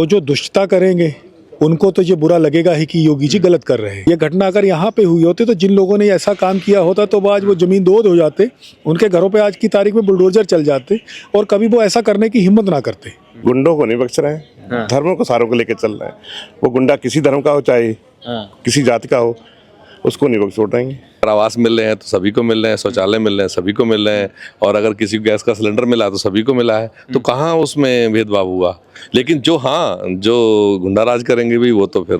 वो जो दुष्टता करेंगे उनको तो ये बुरा लगेगा ही कि योगी जी गलत कर रहे हैं। ये घटना अगर यहाँ पे हुई होती तो जिन लोगों ने ऐसा काम किया होता तो आज वो जमीन दोद हो जाते, उनके घरों पे आज की तारीख में बुलडोजर चल जाते और कभी वो ऐसा करने की हिम्मत ना करते। गुंडों को नहीं बख्श रहे हैं, धर्मों को सारों को लेकर चल रहे हैं। वो गुंडा किसी धर्म का हो चाहे किसी जाति का हो, उसको नहीं बख्श रहे हैं। आवास मिल रहे हैं तो सभी को मिल रहे हैं, शौचालय मिल रहे हैं सभी को मिल रहे हैं, और अगर किसी को गैस का सिलेंडर मिला तो सभी को मिला है, तो कहाँ उसमें भेदभाव हुआ। लेकिन जो गुंडाराज करेंगे भी वो तो फिर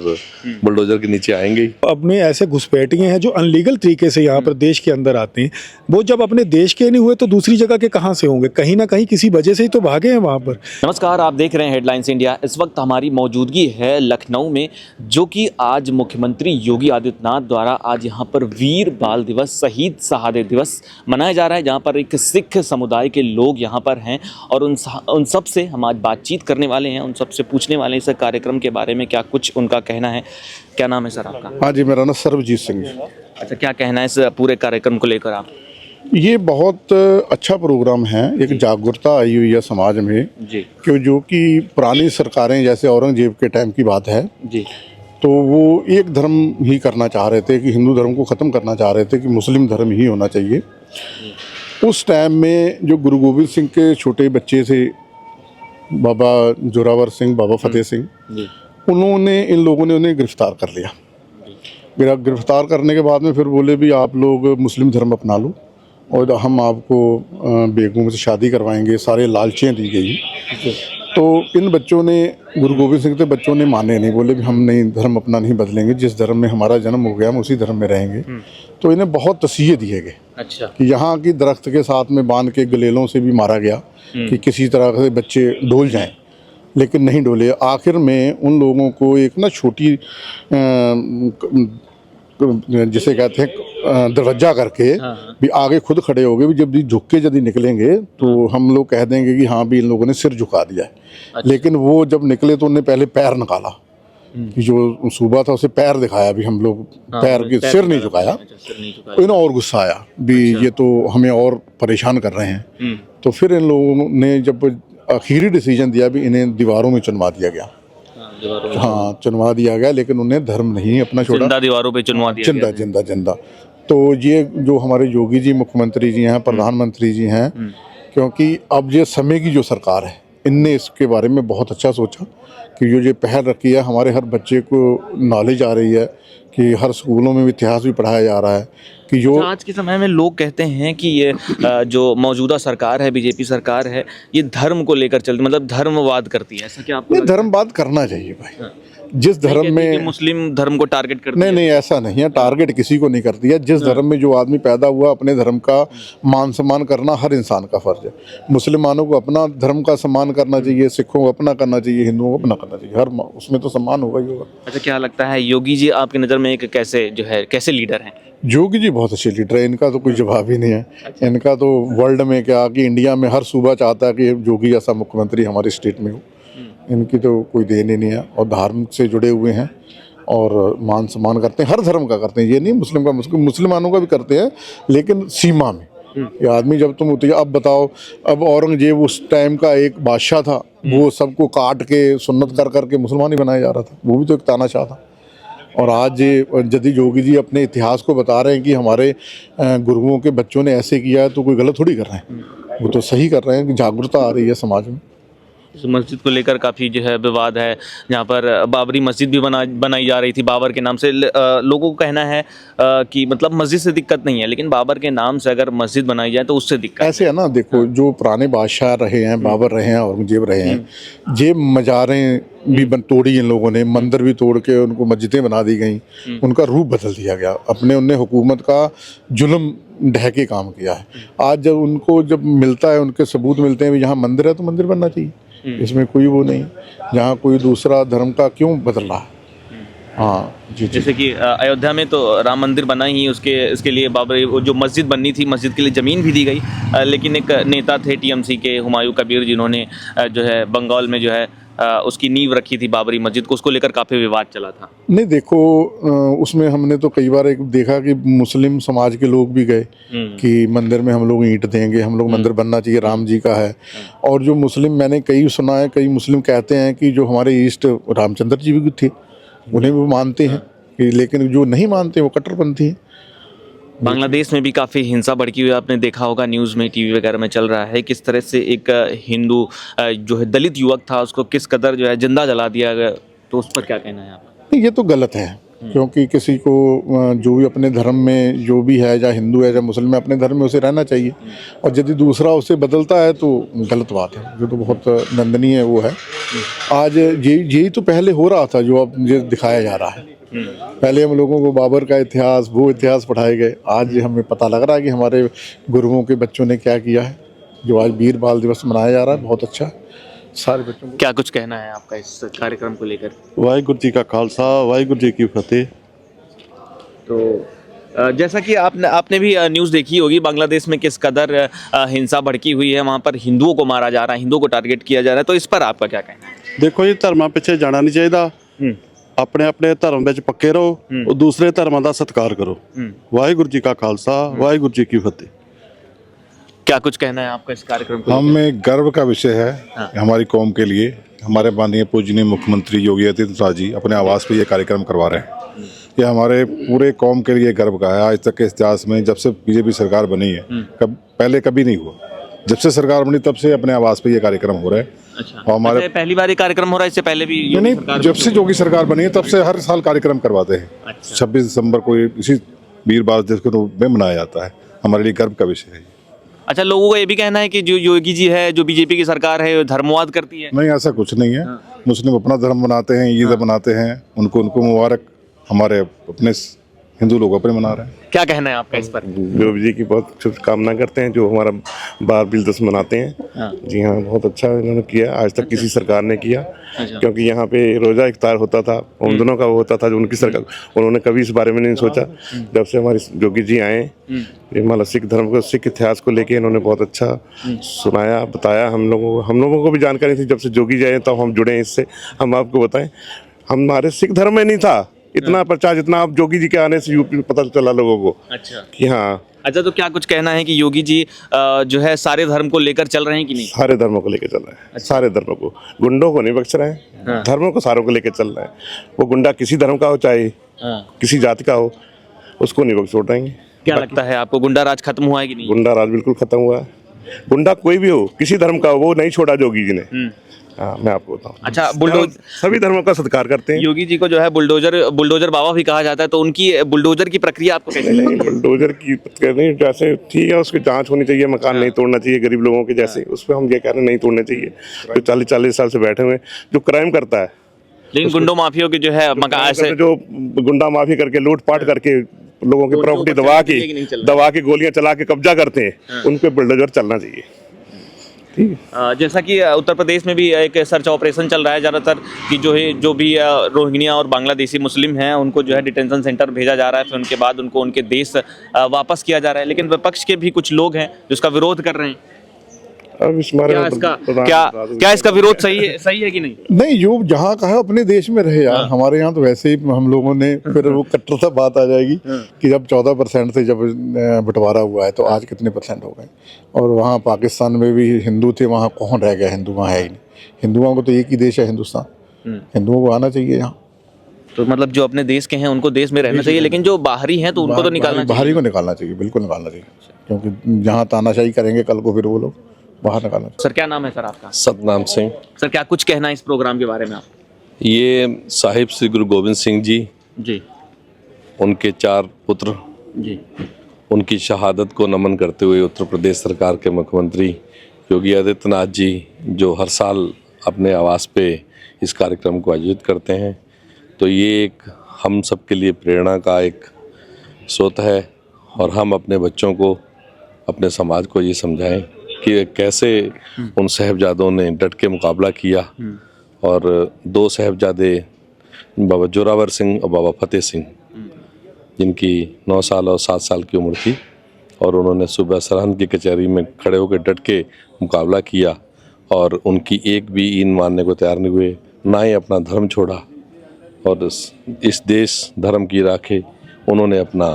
बुलडोजर के नीचे आएंगे ही। अपने ऐसे घुसपैठिए हैं जो अनलीगल तरीके से यहाँ पर देश के अंदर आते हैं, वो जब अपने देश के नहीं हुए तो दूसरी जगह के कहाँ से होंगे? कहीं ना कहीं किसी वजह से ही तो भागे हैं वहाँ पर। नमस्कार, आप देख रहे हैं हेडलाइंस इंडिया। इस वक्त हमारी मौजूदगी है लखनऊ में, जो कि आज मुख्यमंत्री योगी आदित्यनाथ द्वारा आज यहाँ पर वीर बाल दिवस, शहीद शहादत दिवस मनाया जा रहा है, जहाँ पर एक सिख समुदाय के लोग यहाँ पर हैं और उन सब से हम आज बातचीत करने वाले हैं, उन सब से पूछने वाले हैं इस कार्यक्रम के बारे में क्या कुछ उनका कहना है। क्या नाम है सर आपका? हाँ जी, मेरा नाम सर्वजीत सिंह जी। अच्छा, क्या कहना है इस पूरे कार्यक्रम को लेकर आप? ये बहुत अच्छा प्रोग्राम है, एक जागरूकता आई हुई है समाज में जी जो कि पुरानी सरकारें जैसे औरंगजेब के टाइम की बात है, जी, तो वो एक धर्म ही करना चाह रहे थे कि हिंदू धर्म को ख़त्म करना चाह रहे थे कि मुस्लिम धर्म ही होना चाहिए। उस टाइम में जो गुरु गोविंद सिंह के छोटे बच्चे थे, बाबा जोरावर सिंह, बाबा फतेह सिंह, उन्होंने इन लोगों ने उन्हें गिरफ्तार कर लिया। गिरफ्तार करने के बाद में फिर बोले भी आप लोग मुस्लिम धर्म अपना लो और हम आपको बेगमों से शादी करवाएंगे, सारे लालचें दी गई। तो इन बच्चों ने, गुरु गोविंद सिंह के बच्चों ने माने नहीं, बोले भी हम नहीं, धर्म अपना नहीं बदलेंगे, जिस धर्म में हमारा जन्म हो गया हम उसी धर्म में रहेंगे। तो इन्हें बहुत तसीहे दिए गए। अच्छा, कि यहाँ की दरख्त के साथ में बांध के गलेलों से भी मारा गया कि किसी तरह से बच्चे डोल जाएं, लेकिन नहीं डोले। आखिर में उन लोगों को एक ना छोटी जिसे कहते हैं दरवाजा करके भी आगे खुद खड़े हो गए, भी जब भी झुक के यदि निकलेंगे तो हम लोग कह देंगे कि हाँ भी इन लोगों ने सिर झुका दिया है। अच्छा। लेकिन वो जब निकले तो उन्हें पहले पैर निकाला, कि जो सूबा था उसे पैर दिखाया भी हम लोग पैर की, सिर नहीं झुकाया। तो इन्हें और गुस्सा आया भी ये तो हमें और परेशान कर रहे हैं। तो फिर इन लोगों ने जब आखिरी डिसीजन दिया भी इन्हें दीवारों में चुनवा दिया गया। हाँ, चुनवा दिया गया, लेकिन उन्हें धर्म नहीं अपना छोड़ा, जिंदा दीवारों पे चुनवा दिया जिंदा जिंदा जिंदा। तो ये जो हमारे योगी जी मुख्यमंत्री जी हैं, प्रधानमंत्री जी हैं, क्योंकि अब ये समय की जो सरकार है, इनने इसके बारे में बहुत अच्छा सोचा कि जो ये पहल रखी है, हमारे हर बच्चे को नॉलेज आ रही है कि हर स्कूलों में इतिहास भी पढ़ाया जा रहा है कि जो आज के समय में लोग कहते हैं कि ये जो मौजूदा सरकार है, बीजेपी सरकार है, ये धर्म को लेकर चलती, मतलब धर्मवाद करती है। ऐसा क्या आपको ये धर्मवाद करना चाहिए भाई? जिस धर्म में मुस्लिम धर्म को टारगेट करती है? नहीं, ऐसा नहीं है, टारगेट किसी को नहीं करती है। जिस धर्म में जो आदमी पैदा हुआ, अपने धर्म का मान सम्मान करना हर इंसान का फर्ज है। मुसलमानों को अपना धर्म का सम्मान करना चाहिए, सिखों को अपना करना चाहिए, हिंदुओं को अपना करना चाहिए, हर उसमें तो सम्मान होगा ही होगा। अच्छा, क्या लगता है योगी जी आपकी नज़र में एक कैसे लीडर हैं? योगी जी बहुत अच्छे लीडर है, इनका तो कोई जवाब ही नहीं है। इनका तो वर्ल्ड में क्या कि इंडिया में हर सूबा चाहता है कि योगी जैसा मुख्यमंत्री हमारे स्टेट में हो। इनकी तो कोई देन ही नहीं है, और धार्मिक से जुड़े हुए हैं और मान सम्मान करते हैं, हर धर्म का करते हैं। ये नहीं मुस्लिम का, मुसलमानों का भी करते हैं, लेकिन सीमा में। ये आदमी जब तुम होती है, अब बताओ, अब औरंगजेब उस टाइम का एक बादशाह था, वो सबको काट के सुन्नत कर करके मुसलमान ही बनाया जा रहा था, वो भी तो एक तानाशाह था। और आज यदि योगी जी अपने इतिहास को बता रहे हैं कि हमारे गुरुओं के बच्चों ने ऐसे किया है, तो कोई गलत थोड़ी कर रहे हैं, वो तो सही कर रहे हैं कि जागरूकता आ रही है समाज में। इस मस्जिद को लेकर काफ़ी विवाद है, जहाँ पर बाबरी मस्जिद भी बनाई जा रही थी बाबर के नाम से। लोगों को कहना है कि मतलब मस्जिद से दिक्कत नहीं है, लेकिन बाबर के नाम से अगर मस्जिद बनाई जाए तो उससे दिक्कत ऐसे है ना। देखो, जो पुराने बादशाह रहे हैं, बाबर रहे हैं, औरंगजेब रहे हैं, ये मज़ारें भी तोड़ी इन लोगों ने, मंदिर भी तोड़ के उनको मस्जिदें बना दी गई, उनका रूप बदल दिया गया, उनने हुकूमत का जुल्म ढह के काम किया है। आज जब उनको मिलता है, उनके सबूत मिलते हैं, यहाँ मंदिर है तो मंदिर बनना चाहिए, इसमें कोई वो नहीं। जहाँ कोई दूसरा धर्म का क्यों बदल रहा है? हाँ जी जी। जैसे कि अयोध्या में तो राम मंदिर बना ही, उसके इसके लिए बाबरी वो जो मस्जिद बननी थी, मस्जिद के लिए ज़मीन भी दी गई, लेकिन एक नेता थे टीएमसी के हुमायूं कबीर, जिन्होंने जो है बंगाल में जो है उसकी नींव रखी थी बाबरी मस्जिद को, उसको लेकर काफ़ी विवाद चला था। नहीं देखो, उसमें हमने तो कई बार एक देखा कि मुस्लिम समाज के लोग भी गए कि मंदिर में हम लोग ईंट देंगे, हम लोग मंदिर बनना चाहिए, राम जी का है। और जो मुस्लिम, मैंने कई सुना है, कई मुस्लिम कहते हैं कि जो हमारे ईस्ट रामचंद्र जी भी थे, उन्हें भी मानते हैं कि, लेकिन जो नहीं मानते वो कट्टरपंथी हैं। बांग्लादेश में भी काफ़ी हिंसा भड़की हुई, आपने देखा होगा न्यूज़ में, टीवी वगैरह में चल रहा है किस तरह से एक हिंदू जो है दलित युवक था, उसको किस कदर जो है जिंदा जला दिया गया, तो उस पर क्या कहना है आपका? नहीं, ये तो गलत है, क्योंकि किसी को जो भी अपने धर्म में जो भी है, चाहे हिंदू है चाहे मुस्लिम है, अपने धर्म में उसे रहना चाहिए। और यदि दूसरा उसे बदलता है तो गलत बात है, जो तो बहुत निंदनीय वो है। आज यही तो पहले हो रहा था, जो अब ये दिखाया जा रहा है। पहले हम लोगों को बाबर का इतिहास, वो इतिहास पढ़ाए गए, आज हमें पता लग रहा है कि हमारे गुरुओं के बच्चों ने क्या किया है। जो आज वीर बाल दिवस मनाया जा रहा है, बहुत अच्छा है सारे बच्चों को। क्या कुछ कहना है आपका इस कार्यक्रम को लेकर? वाहिगुरु जी का खालसा, वाहिगुरु जी की फतेह। तो जैसा कि आपने भी न्यूज़ देखी होगी, बांग्लादेश में किस कदर हिंसा भड़की हुई है, वहाँ पर हिंदुओं को मारा जा रहा है, हिंदुओं को टारगेट किया जा रहा है, तो इस पर आपका क्या कहना है? देखो जी, ਧਰਮਾਂ ਪਿੱਛੇ ਜਾਣਾ ਨਹੀਂ ਚਾਹੀਦਾ। ਆਪਣੇ ਆਪਣੇ ਧਰਮ ਵਿੱਚ ਪੱਕੇ ਰਹੋ, ਉਹ ਦੂਸਰੇ ਧਰਮਾਂ ਦਾ ਸਤਿਕਾਰ ਕਰੋ। ਵਾਹਿਗੁਰੂ ਜੀ ਕਾ ਖਾਲਸਾ, ਵਾਹਿਗੁਰੂ ਜੀ ਕੀ ਫਤਿਹ। क्या कुछ कहना है आपका इस कार्यक्रम को? हमें गर्व का विषय है हमारी कौम के लिए। हमारे माननीय पूजनीय मुख्यमंत्री योगी आदित्यनाथ जी अपने आवास पे ये कार्यक्रम करवा रहे हैं। ये हमारे पूरे कौम के लिए गर्व का है। आज तक के इतिहास में जब से बीजेपी सरकार बनी है, पहले कभी नहीं हुआ। जब से सरकार बनी तब से अपने आवास पे ये कार्यक्रम हो रहा है। अच्छा, और हमारे पहली बार ये कार्यक्रम हो रहा है, इससे पहले भी योगी नहीं, सरकार जब से योगी सरकार बनी है तब से हर साल कार्यक्रम करवाते हैं। 26 दिसंबर को इसी वीर बाल दिवस के रूप में मनाया जाता है। हमारे लिए गर्व का विषय है। अच्छा, लोगों का ये भी कहना है कि जो योगी जी है, जो बीजेपी की सरकार है, धर्मवाद करती है। नहीं, ऐसा कुछ नहीं है। मुस्लिम अपना धर्म मनाते हैं, ईद मनाते हैं, उनको मुबारक। हमारे अपने हिंदू लोग अपने मना रहे हैं। क्या कहना है आपका इस पर? योगी जी की बहुत शुभकामना करते हैं, जो हमारा बाल दिवस मनाते हैं। जी हाँ, बहुत अच्छा इन्होंने किया, आज तक किसी सरकार ने किया। क्योंकि यहाँ पे रोज़ा इफ्तार होता था, उन दोनों का वो होता था, जो उनकी सरकार, उन्होंने कभी इस बारे में नहीं सोचा। जब से हमारे योगी जी आए, ये मतलब सिख धर्म को, सिख इतिहास को लेके इन्होंने बहुत अच्छा सुनाया, बताया हम लोगों को भी जानकारी थी। जब से योगी जी आए तब हम जुड़े हैं इससे। हम आपको बताएं, हमारे सिख धर्म में नहीं था इतना प्रचार जितना अब योगी जी के आने से यूपी में पता चला लोगों को। अच्छा कि हाँ। अच्छा, तो क्या कुछ कहना है कि योगी जी जो है सारे धर्म को लेकर चल रहे हैं कि नहीं? सारे धर्मों को लेकर चल रहे हैं। सारे धर्मों को, गुंडों को नहीं बख्श रहे हैं। धर्मों को सारों को लेकर चल रहे हैं। वो गुंडा किसी धर्म का हो, चाहे किसी जाति का हो, उसको नहीं बख्श छोड़ेंगे। क्या लगता है आपको, गुंडा राज खत्म हुआ है कि नहीं? गुंडा राज बिल्कुल खत्म हुआ है। गुंडा कोई भी हो, किसी धर्म का हो, वो नहीं छोड़ा योगी जी ने। हाँ, मैं आपको बताऊँ। अच्छा, सभी धर्मों का सत्कार करते हैं। योगी जी को जो है बुलडोजर बाबा भी कहा जाता है, तो उनकी बुलडोजर की प्रक्रिया आपको कैसी लगती है? बुलडोजर की नहीं, जैसे ठीक है, उसकी जांच होनी चाहिए, मकान नहीं तोड़ना चाहिए गरीब लोगों के, जैसे उस पर हम ये कह रहे हैं नहीं तोड़ने चाहिए। जो 40-40 साल से बैठे हुए, जो क्राइम करता है, लेकिन गुंडों माफियों के जो है मकान ऐसे जो गुंडा माफी करके लूटपाट करके लोगों की प्रॉपर्टी दबा के गोलियां चला के कब्जा करते हैं, उन पे बुलडोजर चलना चाहिए। जैसा कि उत्तर प्रदेश में भी एक सर्च ऑपरेशन चल रहा है ज़्यादातर, कि जो भी रोहिंग्या और बांग्लादेशी मुस्लिम हैं उनको जो है डिटेंशन सेंटर भेजा जा रहा है, फिर उनके बाद उनको उनके देश वापस किया जा रहा है। लेकिन विपक्ष के भी कुछ लोग हैं जो इसका विरोध कर रहे हैं। अब इस बारे में क्या इसका विरोध सही है कि नहीं? नहीं, जो जहाँ का है अपने देश में रहे यार। हमारे यहाँ तो वैसे ही हम लोगों ने, फिर वो कट्टरता बात आ जाएगी कि जब 14% से जब बंटवारा हुआ है तो आज कितने % हो गए। और वहाँ पाकिस्तान में भी हिंदू थे, वहाँ कौन रह गया? हिंदू वहाँ है ही नहीं। हिंदुओं को तो एक ही देश है हिंदुस्तान, हिंदुओं को आना चाहिए यहाँ। तो मतलब जो अपने देश के हैं उनको देश में रहना चाहिए, लेकिन जो बाहरी हैं तो उनको तो निकालना चाहिए। बाहरी को निकालना चाहिए, बिल्कुल निकालना चाहिए, क्योंकि जहाँ तानाशाही करेंगे कल को फिर वो लोग बाहर निकालना। सर, क्या नाम है सर आपका? सतनाम सिंह। सर, क्या कुछ कहना है इस प्रोग्राम के बारे में आप? ये साहिब श्री गुरु गोविंद सिंह जी, उनके 4 पुत्र, उनकी शहादत को नमन करते हुए उत्तर प्रदेश सरकार के मुख्यमंत्री योगी आदित्यनाथ जी जो हर साल अपने आवास पे इस कार्यक्रम को आयोजित करते हैं, तो ये एक हम सब के लिए प्रेरणा का एक स्रोत है। और हम अपने बच्चों को, अपने समाज को ये समझाएं कि कैसे उन साहिबजादों ने डट के मुकाबला किया और 2 साहिबजादे बाबा जोरावर सिंह और बाबा फतेह सिंह, जिनकी 9 साल और 7 साल की उम्र थी, और उन्होंने सुबह सरहद की कचहरी में खड़े होकर डट के मुकाबला किया और उनकी एक भी ईन मानने को तैयार नहीं हुए, ना ही अपना धर्म छोड़ा, और इस देश धर्म की राखे उन्होंने अपना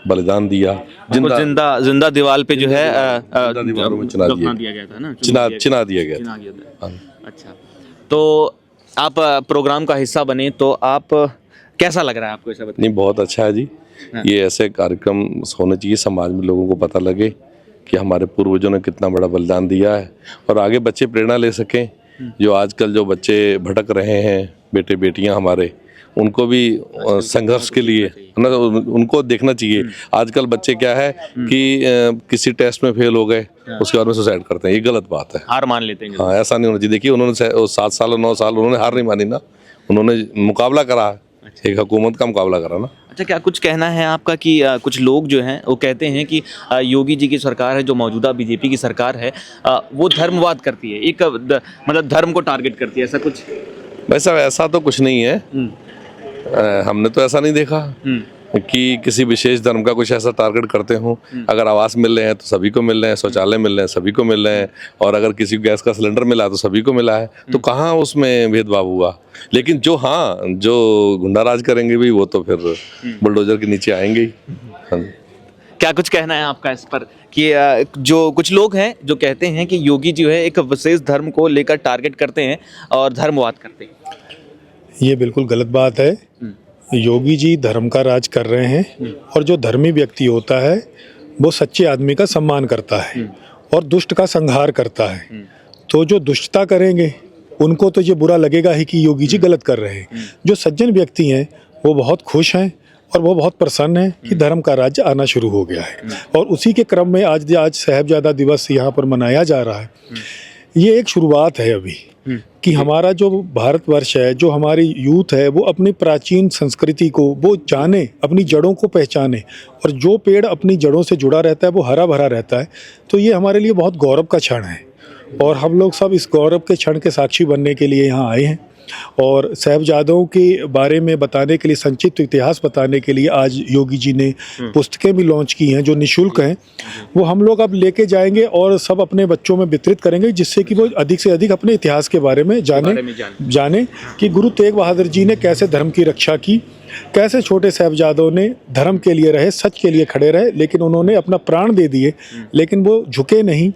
बलिदान दिया। जिंदा दीवार पे जो है दीवारों में चिना दिया गया था ना, चिना दिया गया चिना गया था। हाँ। अच्छा, तो आप प्रोग्राम का हिस्सा बने तो आप कैसा लग रहा है आपको, ऐसा बताइए। नहीं, बहुत अच्छा है जी। ये ऐसे कार्यक्रम होने चाहिए, समाज में लोगों को पता लगे कि हमारे पूर्वजों ने कितना बड़ा बलिदान दिया है, और आगे बच्चे प्रेरणा ले सकें। जो आजकल जो बच्चे भटक रहे हैं, बेटे बेटियां हमारे, उनको भी संघर्ष के लिए ना, उनको देखना चाहिए। आजकल बच्चे क्या है कि किसी टेस्ट में फेल हो गए, उसके बाद में सुसाइड करते हैं, ये गलत बात है, हार मान लेते हैं। हाँ, ऐसा नहीं होना चाहिए। देखिए, उन्होंने 7 साल और 9 साल उन्होंने हार नहीं मानी ना, उन्होंने मुकाबला करा, एक हुकूमत का मुकाबला करा ना। अच्छा, क्या कुछ कहना है आपका कि कुछ लोग जो हैं वो कहते हैं कि योगी जी की सरकार है, जो मौजूदा बीजेपी की सरकार है, वो धर्मवाद करती है, एक मतलब धर्म को टारगेट करती है, ऐसा कुछ? वैसा ऐसा तो कुछ नहीं है। हमने तो ऐसा नहीं देखा कि किसी विशेष धर्म का कुछ ऐसा टारगेट करते हों। अगर आवास मिल रहे हैं तो सभी को मिल रहे हैं, शौचालय मिल रहे हैं सभी को मिल रहे हैं, और अगर किसी को गैस का सिलेंडर मिला तो सभी को मिला है, तो कहाँ उसमें भेदभाव हुआ। लेकिन जो गुंडा राज करेंगे भी, वो तो फिर बुलडोजर के नीचे आएंगे ही। हाँ। क्या कुछ कहना है आपका इस पर कि जो कुछ लोग हैं जो कहते हैं कि योगी जी है एक विशेष धर्म को लेकर टारगेट करते हैं और धर्मवाद करते हैं? ये बिल्कुल गलत बात है। योगी जी धर्म का राज कर रहे हैं, और जो धर्मी व्यक्ति होता है वो सच्चे आदमी का सम्मान करता है और दुष्ट का संहार करता है। तो जो दुष्टता करेंगे उनको तो ये बुरा लगेगा ही कि योगी जी गलत कर रहे हैं। जो सज्जन व्यक्ति हैं वो बहुत खुश हैं और वो बहुत प्रसन्न हैं कि धर्म का राज्य आना शुरू हो गया है, और उसी के क्रम में आज साहिबजादा दिवस यहाँ पर मनाया जा रहा है। ये एक शुरुआत है अभी कि हमारा जो भारतवर्ष है, जो हमारी यूथ है, वो अपनी प्राचीन संस्कृति को वो जाने, अपनी जड़ों को पहचाने, और जो पेड़ अपनी जड़ों से जुड़ा रहता है वो हरा भरा रहता है। तो ये हमारे लिए बहुत गौरव का क्षण है, और हम लोग सब इस गौरव के क्षण के साक्षी बनने के लिए यहाँ आए हैं, और साहिबजादों के बारे में बताने के लिए, संक्षिप्त इतिहास बताने के लिए आज योगी जी ने पुस्तकें भी लॉन्च की हैं जो निःशुल्क हैं। वो हम लोग अब लेके जाएंगे और सब अपने बच्चों में वितरित करेंगे, जिससे कि वो अधिक से अधिक अपने इतिहास के बारे में जाने कि गुरु तेग बहादुर जी ने कैसे धर्म की रक्षा की, कैसे छोटे साहिबजादों ने धर्म के लिए रहे, सच के लिए खड़े रहे, लेकिन उन्होंने अपना प्राण दे दिए, लेकिन वो झुके नहीं,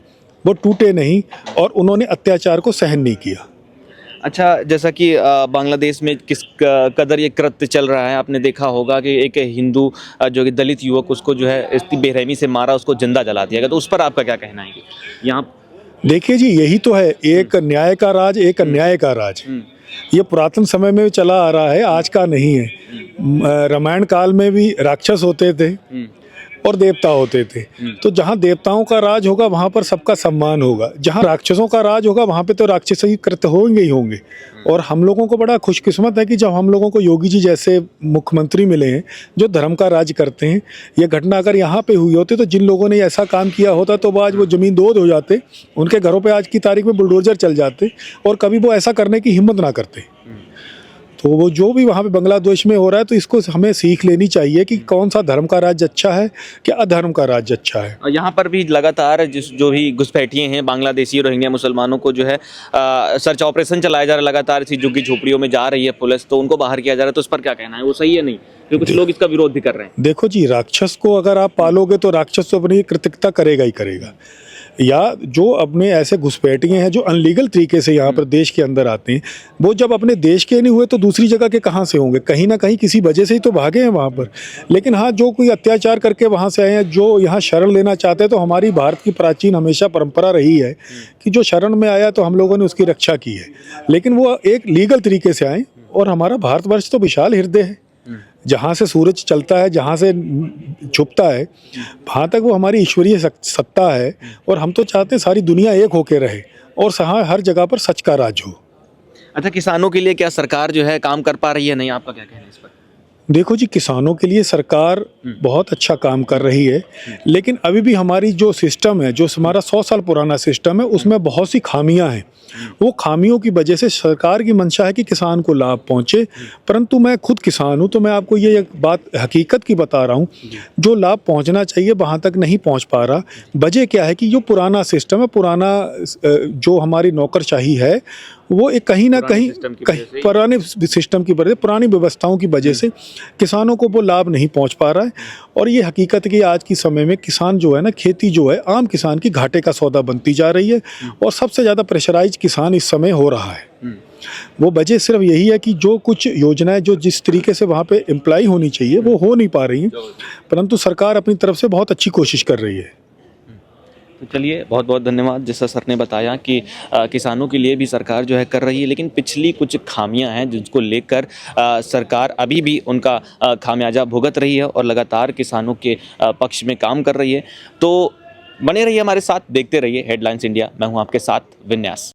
वो टूटे नहीं, और उन्होंने अत्याचार को सहन नहीं किया। अच्छा, जैसा कि बांग्लादेश में किस कदर ये कृत्य चल रहा है, आपने देखा होगा कि एक हिंदू जो कि दलित युवक, उसको जो है इतनी बेरहमी से मारा, उसको जिंदा जला दिया गया, तो उस पर आपका क्या कहना है? यहाँ देखिए जी, यही तो है, एक न्याय का राज, एक अन्याय का राज। ये पुरातन समय में चला आ रहा है, आज का नहीं है। रामायण काल में भी राक्षस होते थे और देवता होते थे। तो जहाँ देवताओं का राज होगा वहाँ पर सबका सम्मान होगा, जहाँ राक्षसों का राज होगा वहाँ पे तो राक्षसी कृत्य होंगे ही होंगे। और हम लोगों को बड़ा खुशकिस्मत है कि जब हम लोगों को योगी जी जैसे मुख्यमंत्री मिले हैं जो धर्म का राज करते हैं। ये घटना अगर यहाँ पे हुई होती तो जिन लोगों ने ऐसा काम किया होता तो आज वो ज़मीन दोद हो जाते, उनके घरों पे आज की तारीख में बुलडोजर चल जाते, और कभी वो ऐसा करने की हिम्मत ना करते। तो वो जो भी वहाँ पे बांग्लादेश में हो रहा है, तो इसको हमें सीख लेनी चाहिए कि कौन सा धर्म का राज्य अच्छा है, क्या अधर्म का राज्य अच्छा है। यहाँ पर भी लगातार जो भी घुसपैठिए हैं बांग्लादेशी रोहिंग्या मुसलमानों को जो है सर्च ऑपरेशन चलाया जा रहा है, लगातार इसी झुग्गी झोपड़ियों में जा रही है पुलिस, तो उनको बाहर किया जा रहा है, तो उस पर क्या कहना है? वो सही है नहीं? क्योंकि कुछ लोग इसका विरोध भी कर रहे हैं। देखो जी, राक्षस को अगर आप पालोगे तो राक्षस तो अपनी कृतज्ञता करेगा ही करेगा, या जो अपने ऐसे घुसपैठिए हैं जो अनलीगल तरीके से यहाँ पर देश के अंदर आते हैं, वो जब अपने देश के नहीं हुए तो दूसरी जगह के कहाँ से होंगे? कहीं ना कहीं किसी वजह से ही तो भागे हैं वहाँ पर। लेकिन हाँ, जो कोई अत्याचार करके वहाँ से आए हैं, जो यहाँ शरण लेना चाहते हैं, तो हमारी भारत की प्राचीन हमेशा परंपरा रही है कि जो शरण में आया तो हम लोगों ने उसकी रक्षा की है, लेकिन वो एक लीगल तरीके से आए। और हमारा भारतवर्ष तो विशाल हृदय है, जहाँ से सूरज चलता है, जहाँ से छुपता है, वहाँ तक वो हमारी ईश्वरीय सत्ता है। और हम तो चाहते हैं सारी दुनिया एक होके रहे और हर जगह पर सच का राज हो। अच्छा, किसानों के लिए क्या सरकार जो है काम कर पा रही है नहीं? आपका क्या कहना है इस पर? देखो जी, किसानों के लिए सरकार बहुत अच्छा काम कर रही है, लेकिन अभी भी हमारी जो सिस्टम है, जो हमारा 100 साल पुराना सिस्टम है, उसमें बहुत सी खामियां हैं। वो खामियों की वजह से सरकार की मंशा है कि किसान को लाभ पहुंचे, परंतु मैं खुद किसान हूं, तो मैं आपको ये एक बात हकीकत की बता रहा हूं, जो लाभ पहुंचना चाहिए वहां तक नहीं पहुंच पा रहा। वजह क्या है कि जो पुराना सिस्टम है, पुराना जो हमारी नौकरशाही है, वो एक कहीं ना कहीं पुराने सिस्टम की वजह, पुरानी व्यवस्थाओं की वजह से किसानों को वो लाभ नहीं पहुंच पा रहा है। और ये हकीकत है कि आज के समय में किसान जो है ना, खेती जो है आम किसान की घाटे का सौदा बनती जा रही है, और सबसे ज़्यादा प्रेशराइज किसान इस समय हो रहा है। वो वजह सिर्फ यही है कि जो कुछ योजनाएं जो जिस तरीके से वहाँ पे इम्प्लाई होनी चाहिए वो हो नहीं पा रही हैं, परंतु सरकार अपनी तरफ से बहुत अच्छी कोशिश कर रही है। तो चलिए, बहुत बहुत धन्यवाद। जैसा सर ने बताया कि किसानों के लिए भी सरकार जो है कर रही है, लेकिन पिछली कुछ खामियां हैं जिसको लेकर सरकार अभी भी उनका खामियाजा भुगत रही है और लगातार किसानों के पक्ष में काम कर रही है। तो बने रहिए हमारे साथ, देखते रहिए हेडलाइंस इंडिया। मैं हूं आपके साथ विन्यास।